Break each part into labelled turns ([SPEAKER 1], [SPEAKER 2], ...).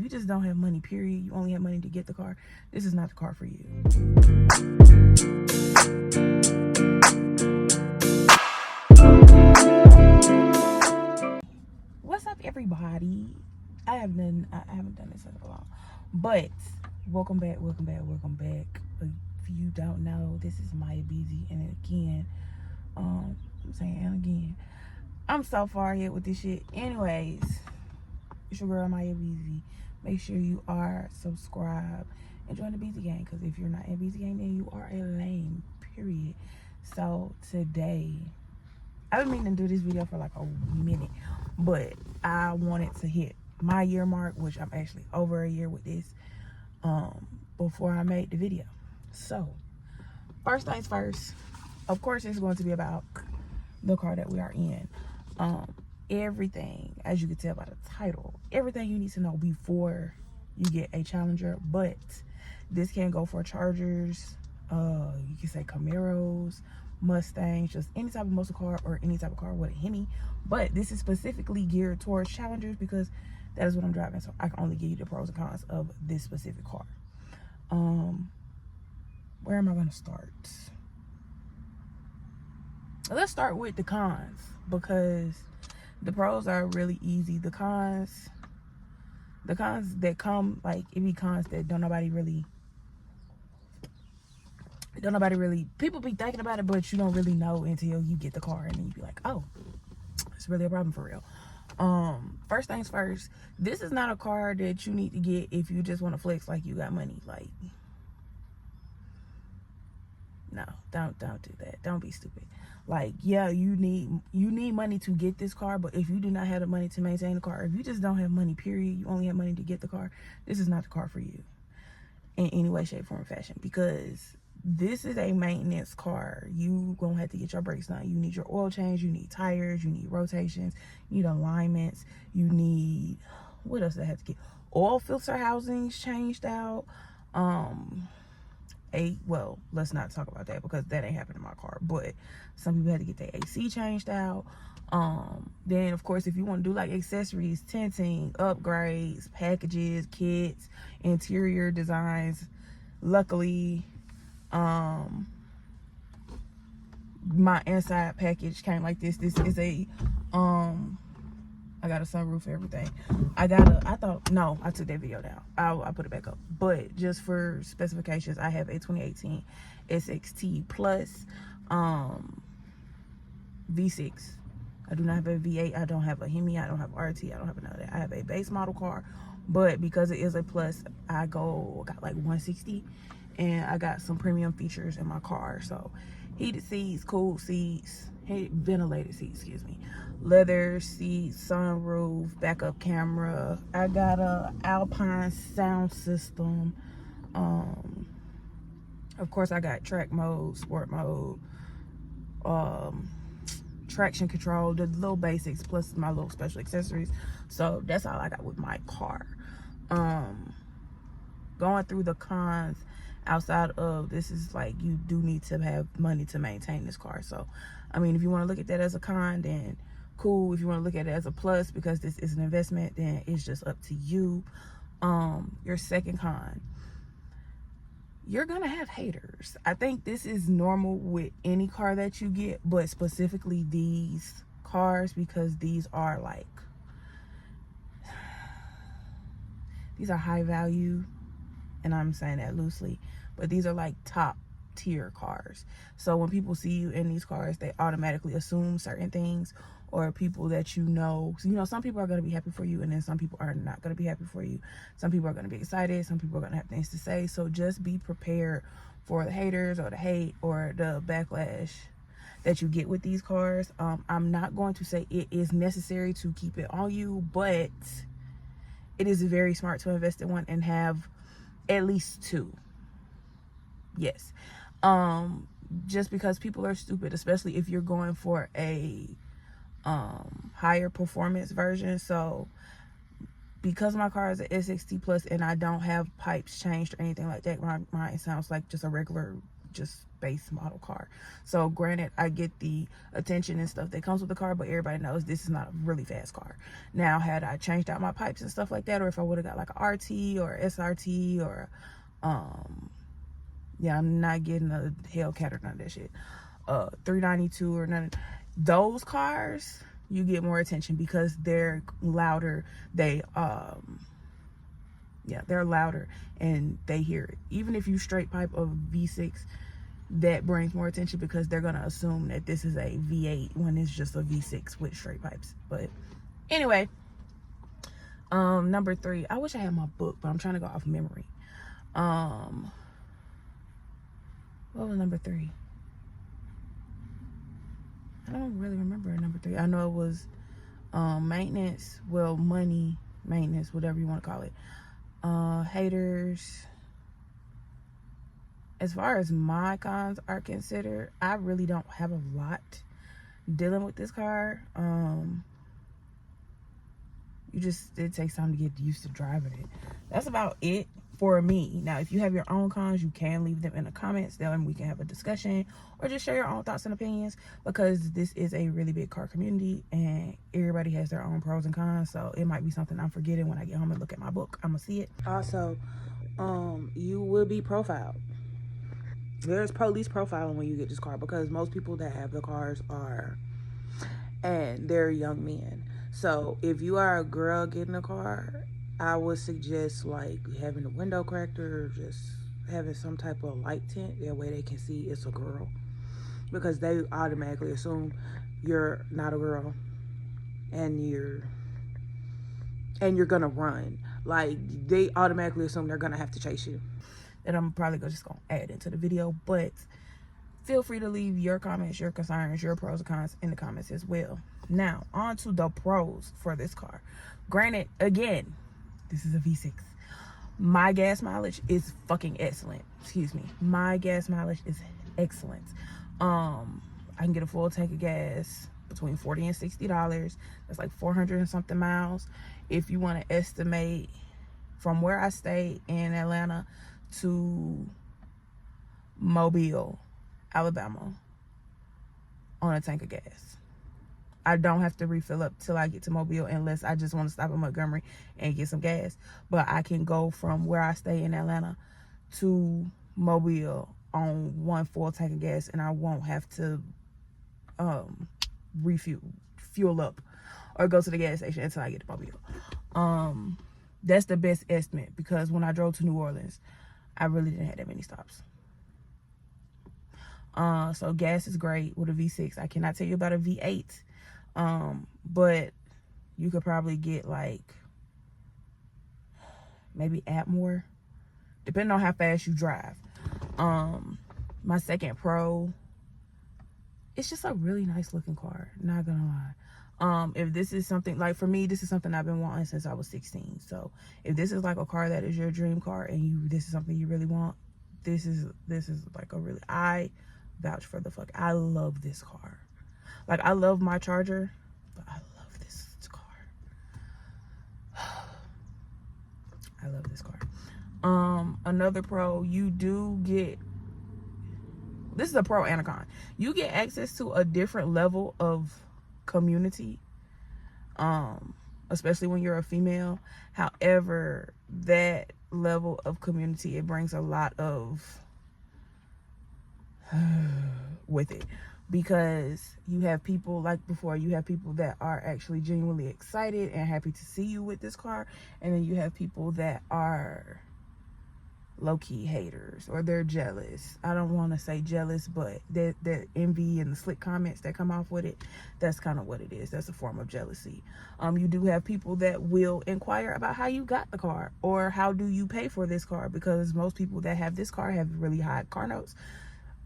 [SPEAKER 1] you just don't have money, period, you only have money to get the car, this is not the car for you. What's up, everybody? I haven't done this in a while, but welcome back. If you don't know, this is Maya Beezy, and again, I'm saying again, I'm so far ahead with this shit. Anyways, it's your girl Maya Beezy. Make sure you are subscribed and join the Beezy gang, because if you're not in Beezy gang, then you are a lame, period. So today, I've been meaning to do this video for like a minute, but I wanted to hit my year mark, which I'm actually over a year with this, before I made the video. So first things first, of course it's going to be about the car that we are in. Everything, as you can tell by the title, everything you need to know before you get a Challenger, but this can go for Chargers, you can say Camaros, Mustangs, just any type of muscle car or any type of car with a Hemi, but this is specifically geared towards Challengers because that is what I'm driving, so I can only give you the pros and cons of this specific car. Where am I going to start? Let's start with the cons, because the pros are really easy. The cons that come, like, it be cons that don't nobody really, people be thinking about it, but you don't really know until you get the car, and then you be like, oh, it's really a problem for real. First things first, this is not a car that you need to get if you just want to flex like you got money. Like, no, don't do that. Don't be stupid. Like, yeah, you need money to get this car, but if you do not have the money to maintain the car, if you just don't have money, period, you only have money to get the car, this is not the car for you in any way, shape, form, or fashion, because this is a maintenance car. You gonna have to get your brakes done. You need your oil change, you need tires, you need rotations, you need alignments, you need, what else do I have to get? Oil filter housings changed out. Well, let's not talk about that because that ain't happened in my car, but some people had to get their AC changed out. Then of course, if you want to do like accessories, tinting, upgrades, packages, kits, interior designs, luckily my inside package came like this. This is a I got a sunroof and everything. I took that video down. I'll put it back up. But just for specifications, I have a 2018 SXT Plus V6. I do not have a V8. I don't have a Hemi. I don't have RT. I don't have none of that. I have a base model car, but because it is a Plus, I got like 160, and I got some premium features in my car. So heated seats, cooled seats, ventilated seats, excuse me, leather seats, sunroof, backup camera. I got a Alpine sound system. Of course, I got track mode, sport mode, traction control, the little basics, plus my little special accessories. So that's all I got with my car. Going through the cons, outside of this, is like, you do need to have money to maintain this car. So I mean, if you want to look at that as a con, then cool. If you want to look at it as a plus because this is an investment, then it's just up to you. Your second con, you're gonna have haters. I think this is normal with any car that you get, but specifically these cars, because these are high value, and I'm saying that loosely, but these are like top tier cars. So when people see you in these cars, they automatically assume certain things, or people that you know. So, some people are going to be happy for you, and then some people are not going to be happy for you. Some people are going to be excited, some people are going to have things to say. So just be prepared for the haters or the hate or the backlash that you get with these cars. I'm not going to say it is necessary to keep it on you, but it is very smart to invest in one and have at least two. Yes. Just because people are stupid, especially if you're going for a higher performance version. So because my car is an SXT Plus and I don't have pipes changed or anything like that, mine sounds like just a regular just base model car. So granted, I get the attention and stuff that comes with the car, but everybody knows this is not a really fast car. Now, had I changed out my pipes and stuff like that, or if I would have got like a RT or SRT or yeah, I'm not getting a Hellcat or none of that shit. 392 or none of those cars, you get more attention because they're louder. They yeah, they're louder and they hear it. Even if you straight pipe a V6, that brings more attention because they're gonna assume that this is a V8 when it's just a V6 with straight pipes. But anyway, number 3, I wish I had my book, but I'm trying to go off memory. What was number 3? I don't really remember number 3. I know it was maintenance, well, money, maintenance, whatever you want to call it. Haters. As far as my cons are considered, I really don't have a lot dealing with this car. It takes time to get used to driving it. That's about it for me. Now, if you have your own cons, you can leave them in the comments, then we can have a discussion or just share your own thoughts and opinions, because this is a really big car community and everybody has their own pros and cons. So it might be something I'm forgetting when I get home and look at my book. I'm gonna see it. Also, you will be profiled. There's police profiling when you get this car, because most people that have the cars they're young men. So if you are a girl getting a car, I would suggest like having a window cracked or just having some type of light tint. That way they can see it's a girl, because they automatically assume you're not a girl and you're gonna run. Like, they automatically assume they're gonna have to chase you. And I'm probably just gonna add into the video, but feel free to leave your comments, your concerns, your pros and cons in the comments as well. Now, on to the pros for this car. Granted, again, this is a V6. My gas mileage is fucking excellent. Excuse me. My gas mileage is excellent. I can get a full tank of gas between $40 and $60. That's like 400 and something miles. If you want to estimate from where I stay in Atlanta to Mobile, Alabama, on a tank of gas. I don't have to refill up till I get to Mobile unless I just want to stop in Montgomery and get some gas. But I can go from where I stay in Atlanta to Mobile on one full tank of gas, and I won't have to fuel up or go to the gas station until I get to Mobile. That's the best estimate, because when I drove to New Orleans, I really didn't have that many stops. So gas is great with a V6. I cannot tell you about a V8. But you could probably get like maybe add more, depending on how fast you drive. My second pro, it's just a really nice looking car, not gonna lie. If this is something, like for me, this is something I've been wanting since I was 16. So if this is like a car that is your dream car and this is something you really want, this is like a really, I vouch for the fuck. I love this car. Like, I love my Charger, but I love this car. I love this car. Another pro, you do get, this is a pro and a con. You get access to a different level of community, especially when you're a female. However, that level of community, it brings a lot of with it, because you have people, like before, you have people that are actually genuinely excited and happy to see you with this car, and then you have people that are low-key haters, or they're jealous. I don't want to say jealous, but that envy and the slick comments that come off with it, that's kind of what it is. That's a form of jealousy. You do have people that will inquire about how you got the car, or how do you pay for this car, because most people that have this car have really high car notes.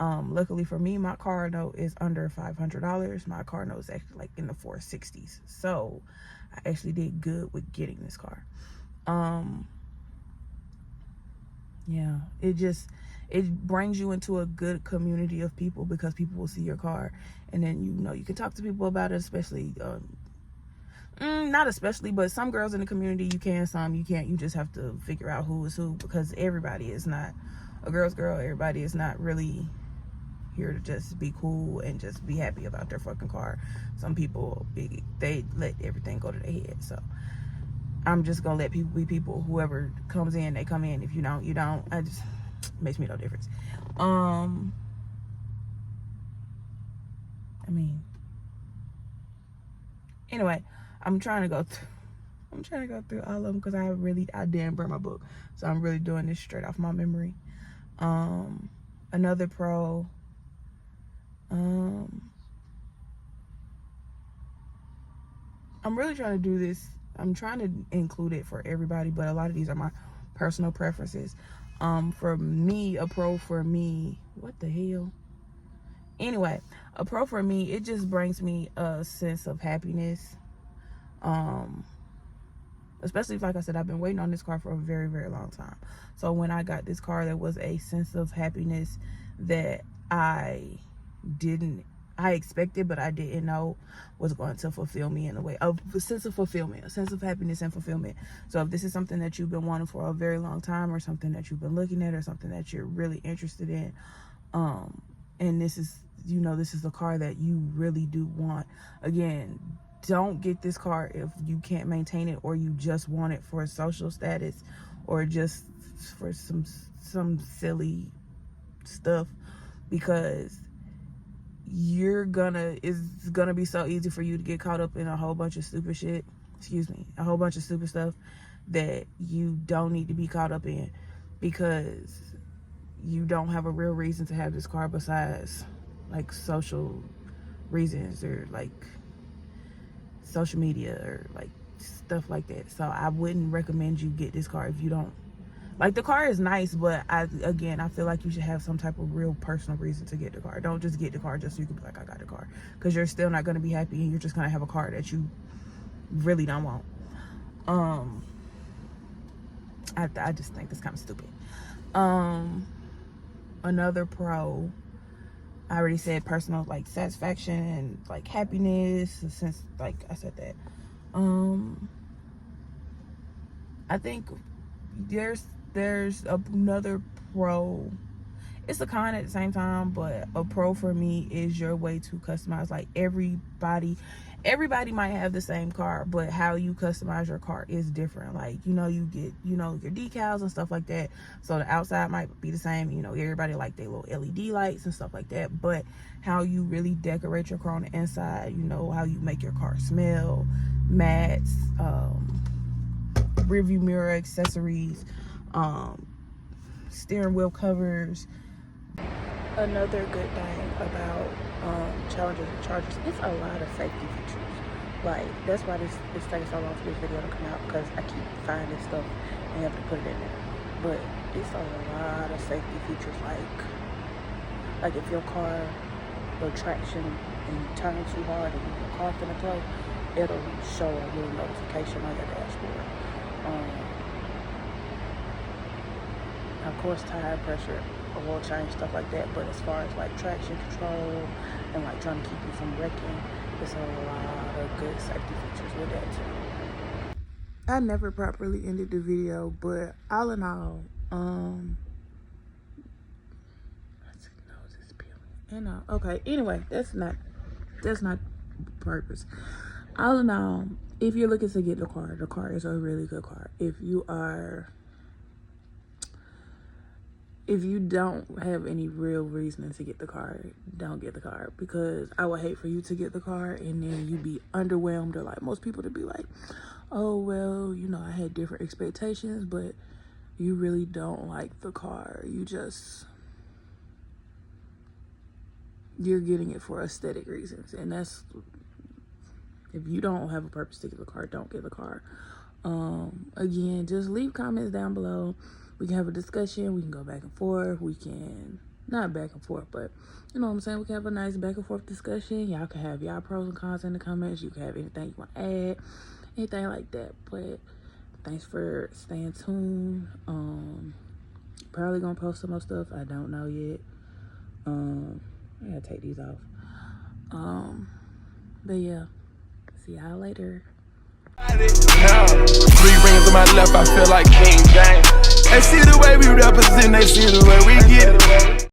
[SPEAKER 1] Luckily for me, my car note is under $500. My car note is actually like in the 460s. So I actually did good with getting this car. Yeah, it brings you into a good community of people, because people will see your car, and then you can talk to people about it, especially not especially, but some girls in the community you can, some you can't. You just have to figure out who is who, because everybody is not a girl's girl. Everybody is not really here to just be cool and just be happy about their fucking car. Some people, they let everything go to their head. So I'm just gonna let people be people. Whoever comes in, they come in. If you don't, you don't. I just, makes me no difference. I mean, anyway, I'm trying to go through all of them because I didn't burn my book, so I'm really doing this straight off my memory. Another pro. I'm really trying to do this. I'm trying to include it for everybody, but a lot of these are my personal preferences. For me, a pro for me, what the hell? Anyway, a pro for me, it just brings me a sense of happiness. Especially if, like I said, I've been waiting on this car for a very, very long time. So when I got this car, there was a sense of happiness that I expected, but I didn't know was going to fulfill me in a way. A sense of fulfillment, a sense of happiness and fulfillment. So if this is something that you've been wanting for a very long time, or something that you've been looking at, or something that you're really interested in, and this is, this is the car that you really do want, again, don't get this car if you can't maintain it, or you just want it for social status, or just for some silly stuff, because it's gonna be so easy for you to get caught up in a whole bunch of stupid shit. A whole bunch of stupid stuff that you don't need to be caught up in, because you don't have a real reason to have this car besides like social reasons, or like social media, or like stuff like that. So I wouldn't recommend you get this car if you don't like. The car is nice, but I feel like you should have some type of real personal reason to get the car. Don't just get the car just so you can be like, I got the car, because you're still not going to be happy, and you're just going to have a car that you really don't want. I just think that's kind of stupid. Another pro, I already said personal, like satisfaction and like happiness, since like I said that. I think there's another pro. It's a con at the same time, but a pro for me is your way to customize. Like everybody might have the same car, but how you customize your car is different. Like, you get, your decals and stuff like that. So the outside might be the same. Everybody like their little LED lights and stuff like that. But how you really decorate your car on the inside, how you make your car smell, mats, rear view mirror accessories, steering wheel covers. Another good thing about Challengers and Chargers, it's a lot of safety features. Like, that's why it's taking so long for this video to come out, because I keep finding stuff and have to put it in there. But it's a lot of safety features, like if your car, the traction, and you turn too hard and your car finna throw, it'll show a little notification on your dashboard. Of course, tire pressure, oil change, stuff like that. But as far as like traction control and like trying to keep you from wrecking, there's a lot of good safety features with that too. I never properly ended the video, but all in all, okay, anyway, that's not purpose. All in all, if you're looking to get the car is a really good car. If you don't have any real reason to get the car, don't get the car, because I would hate for you to get the car and then you be underwhelmed, or like most people to be like, oh, well, I had different expectations, but you really don't like the car. You're getting it for aesthetic reasons. And that's, if you don't have a purpose to get the car, don't get the car. Again, just leave comments down below. We can have a discussion. We can go back and forth. We can, not back and forth, but you know what I'm saying? We can have a nice back and forth discussion. Y'all can have y'all pros and cons in the comments. You can have anything you want to add, anything like that. But thanks for staying tuned. Probably gonna post some more stuff. I don't know yet. I gotta take these off. But yeah, see y'all later.
[SPEAKER 2] 3 rings on my left, I feel like King James. They see the way we represent, they see the way we get it.